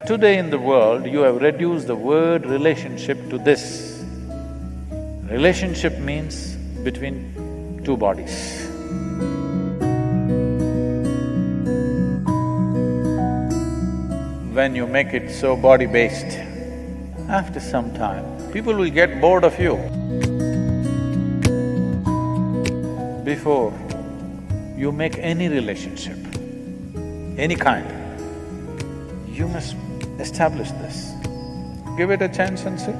Today in the world, you have reduced the word relationship to this. Relationship means between two bodies. When you make it so body-based, after some time, people will get bored of you. Before you make any relationship, any kind, you must establish this. Give it a chance and see.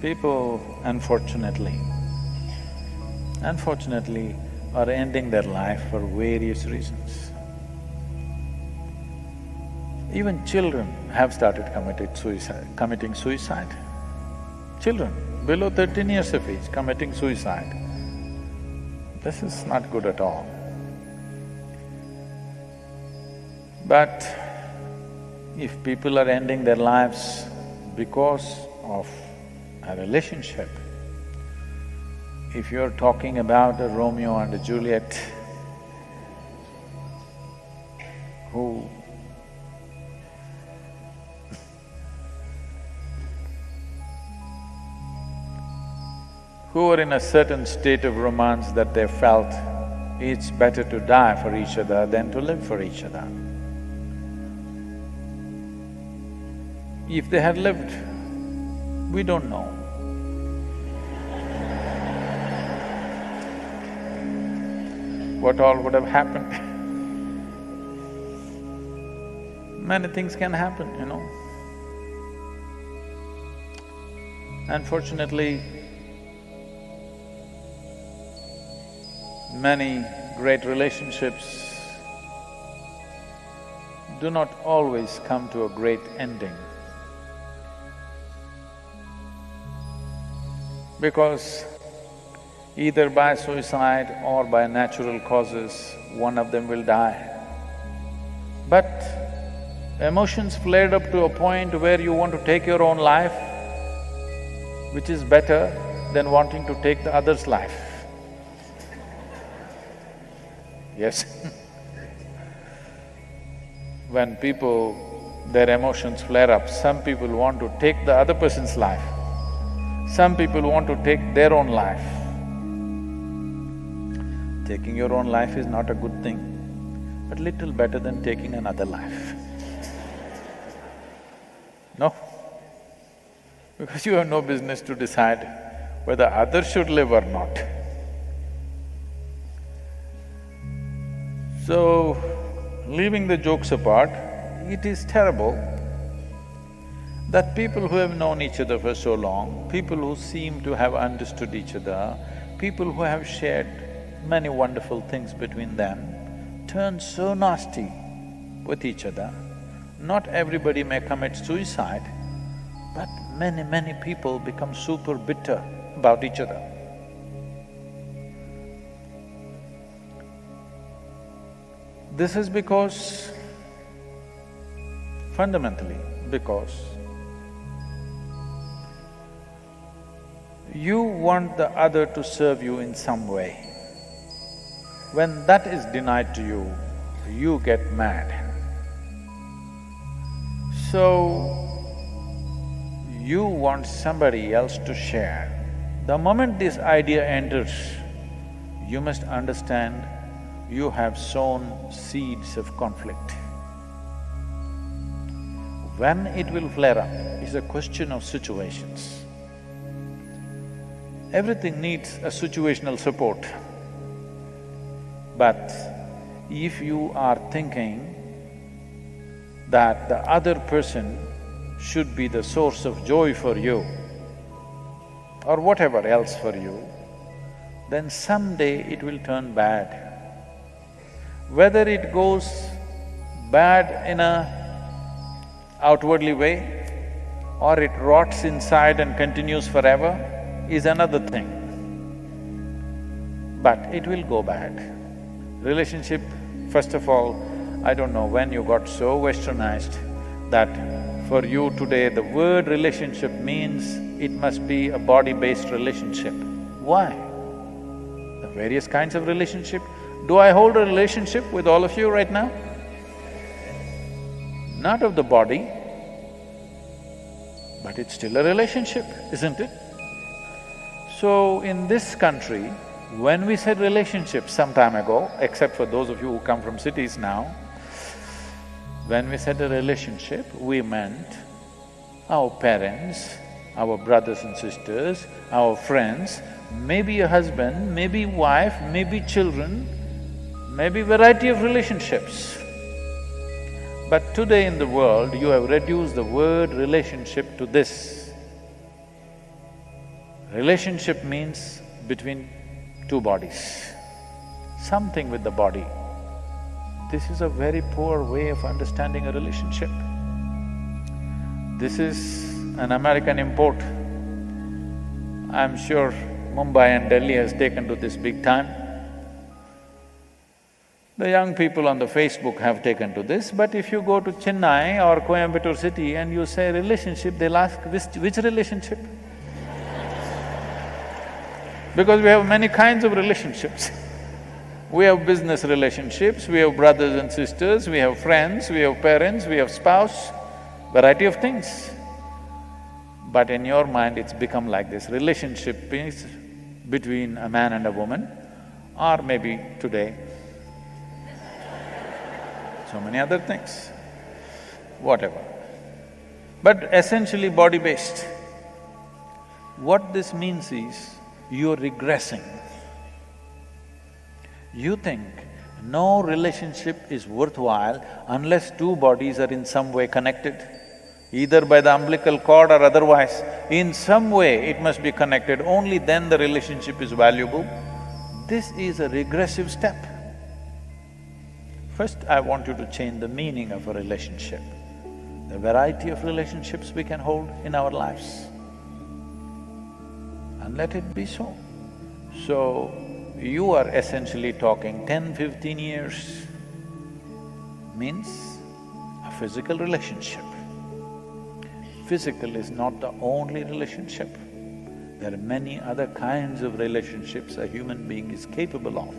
People, unfortunately, are ending their life for various reasons. Even children have started committing suicide. Children below 13 years of age committing suicide. This is not good at all. But if people are ending their lives because of a relationship, if you're talking about a Romeo and a Juliet who were in a certain state of romance that they felt it's better to die for each other than to live for each other. If they had lived, we don't know. What all would have happened? Many things can happen, you know. Unfortunately, many great relationships do not always come to a great ending. Because either by suicide or by natural causes, one of them will die. But emotions flared up to a point where you want to take your own life, which is better than wanting to take the other's life. Yes. When their emotions flare up, some people want to take the other person's life. Some people want to take their own life. Taking your own life is not a good thing, but little better than taking another life. No? Because you have no business to decide whether others should live or not. So, leaving the jokes apart, it is terrible that people who have known each other for so long, people who seem to have understood each other, people who have shared many wonderful things between them, turn so nasty with each other. Not everybody may commit suicide, but many people become super bitter about each other. This is because, fundamentally because, you want the other to serve you in some way. When that is denied to you, you get mad. So, you want somebody else to share. The moment this idea enters, you must understand you have sown seeds of conflict. When it will flare up is a question of situations. Everything needs a situational support. But if you are thinking that the other person should be the source of joy for you or whatever else for you, then someday it will turn bad. Whether it goes bad in a outwardly way or it rots inside and continues forever is another thing. but it will go bad. Relationship, first of all, I don't know when you got so westernized that for you today the word relationship means it must be a body-based relationship. Why? The various kinds of relationship. Do I hold a relationship with all of you right now? Not of the body, but it's still a relationship, isn't it? So in this country, when we said relationship some time ago, except for those of you who come from cities now, when we said a relationship, we meant our parents, our brothers and sisters, our friends, maybe a husband, maybe wife, maybe children, maybe variety of relationships. But today in the world, you have reduced the word relationship to this. Relationship means between two bodies, something with the body. This is a very poor way of understanding a relationship. This is an American import. I'm sure Mumbai and Delhi has taken to this big time. The young people on the Facebook have taken to this, but if you go to Chennai or Coimbatore city and you say relationship, they'll ask, which relationship? Because we have many kinds of relationships. We have business relationships, we have brothers and sisters, we have friends, we have parents, we have spouse, variety of things. But in your mind, it's become like this. Relationship is between a man and a woman, or maybe today, so many other things, whatever. But essentially body-based. What this means is, you're regressing. You think no relationship is worthwhile unless two bodies are in some way connected, either by the umbilical cord or otherwise. In some way it must be connected, only then the relationship is valuable. This is a regressive step. First, I want you to change the meaning of a relationship, the variety of relationships we can hold in our lives, and let it be so. So, you are essentially talking 10-15 years means a physical relationship. Physical is not the only relationship. There are many other kinds of relationships a human being is capable of.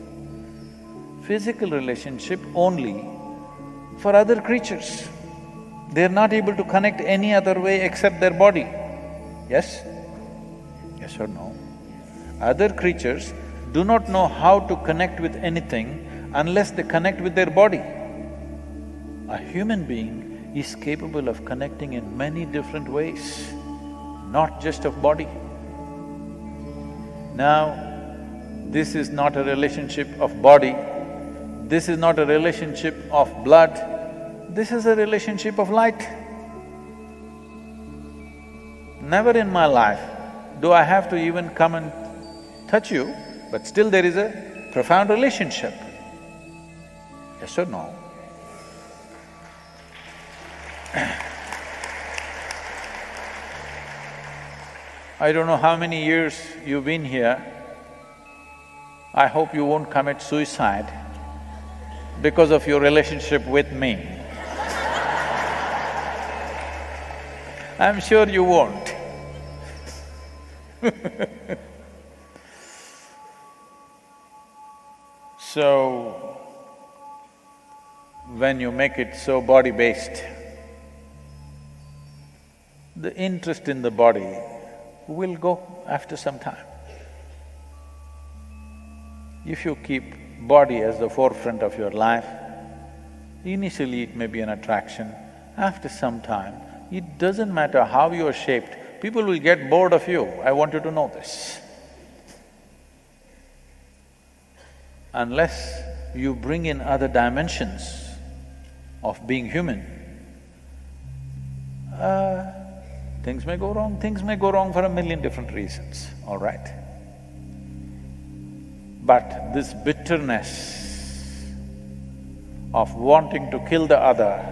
Physical relationship only for other creatures. They're not able to connect any other way except their body. Yes? Yes or no? Other creatures do not know how to connect with anything unless they connect with their body. A human being is capable of connecting in many different ways, not just of body. Now, this is not a relationship of body, this is not a relationship of blood, this is a relationship of light. Never in my life do I have to even come and touch you, but still there is a profound relationship. Yes or no? I don't know how many years you've been here. I hope you won't commit suicide because of your relationship with me. I'm sure you won't. So, when you make it so body-based, the interest in the body will go after some time. If you keep body as the forefront of your life, initially it may be an attraction, after some time, it doesn't matter how you're shaped, people will get bored of you, I want you to know this. Unless you bring in other dimensions of being human, things may go wrong. Things may go wrong for a million different reasons, all right? But this bitterness of wanting to kill the other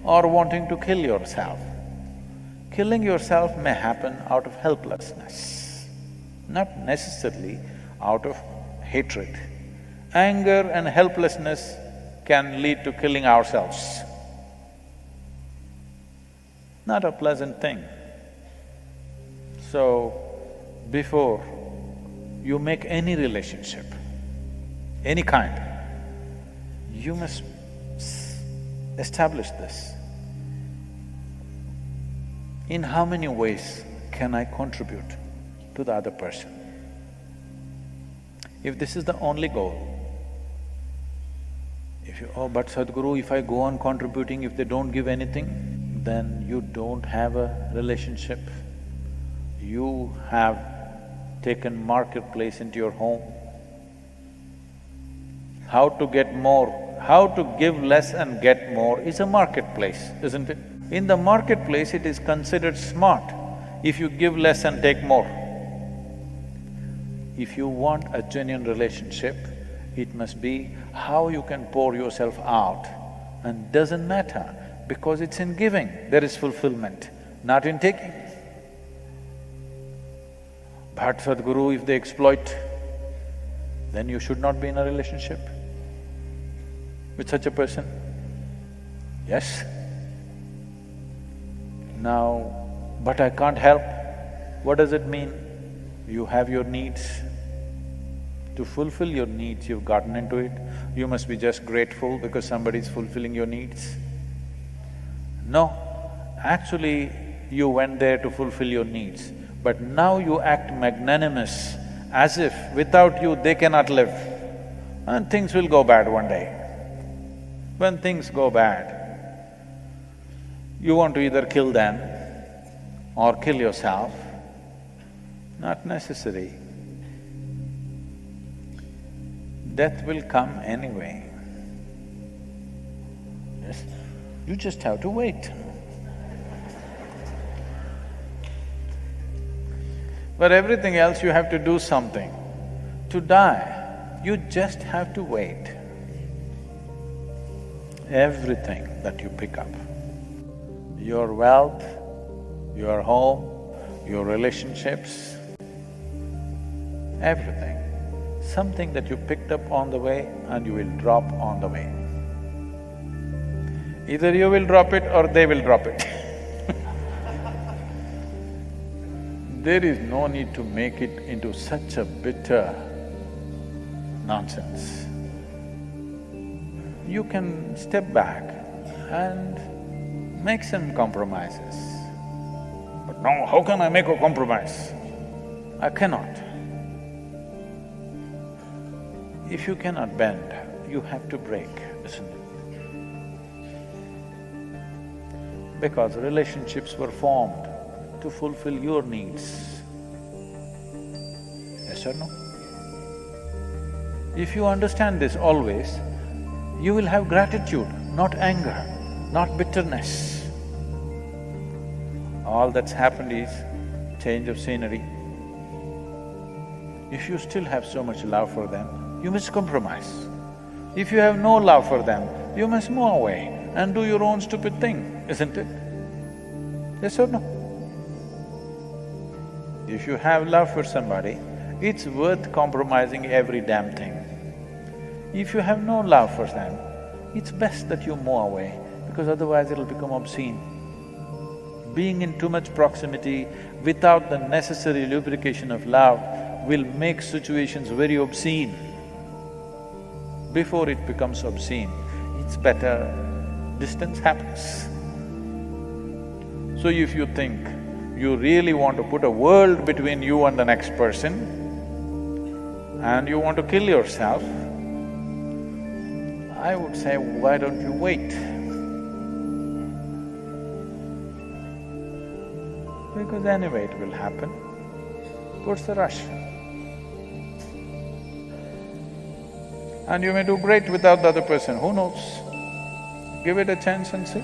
or wanting to kill yourself, killing yourself may happen out of helplessness, not necessarily out of hatred. Anger and helplessness can lead to killing ourselves. Not a pleasant thing. So, before you make any relationship, any kind, you must establish this. In how many ways can I contribute to the other person? If this is the only goal, if you… oh, but Sadhguru, if I go on contributing, if they don't give anything, then you don't have a relationship. You have taken marketplace into your home. How to get more, how to give less and get more is a marketplace, isn't it? In the marketplace, it is considered smart if you give less and take more. If you want a genuine relationship, it must be how you can pour yourself out, and doesn't matter, because it's in giving there is fulfillment, not in taking. But Sadhguru, if they exploit, then you should not be in a relationship with such a person. Yes? Now, but I can't help. What does it mean? You have your needs. To fulfill your needs, you've gotten into it. You must be just grateful because somebody is fulfilling your needs. No, actually you went there to fulfill your needs, but now you act magnanimous as if without you they cannot live, and things will go bad one day. When things go bad, you want to either kill them or kill yourself. Not necessary. Death will come anyway. Yes, you just have to wait. For everything else, you have to do something. To die, you just have to wait. Everything that you pick up, your wealth, your home, your relationships, everything, something that you picked up on the way and you will drop on the way. Either you will drop it or they will drop it. There is no need to make it into such a bitter nonsense. You can step back and make some compromises. But no, how can I make a compromise? I cannot. If you cannot bend, you have to break, isn't it? Because relationships were formed to fulfill your needs. Yes or no? If you understand this always, you will have gratitude, not anger, not bitterness. All that's happened is change of scenery. If you still have so much love for them, you must compromise. If you have no love for them, you must move away and do your own stupid thing, isn't it? Yes or no? If you have love for somebody, it's worth compromising every damn thing. If you have no love for them, it's best that you move away, because otherwise it'll become obscene. Being in too much proximity without the necessary lubrication of love will make situations very obscene. Before it becomes obscene, it's better distance happens. So if you think you really want to put a world between you and the next person, and you want to kill yourself, I would say, why don't you wait? Because anyway it will happen. What's the rush? And you may do great without the other person, who knows? Give it a chance and see.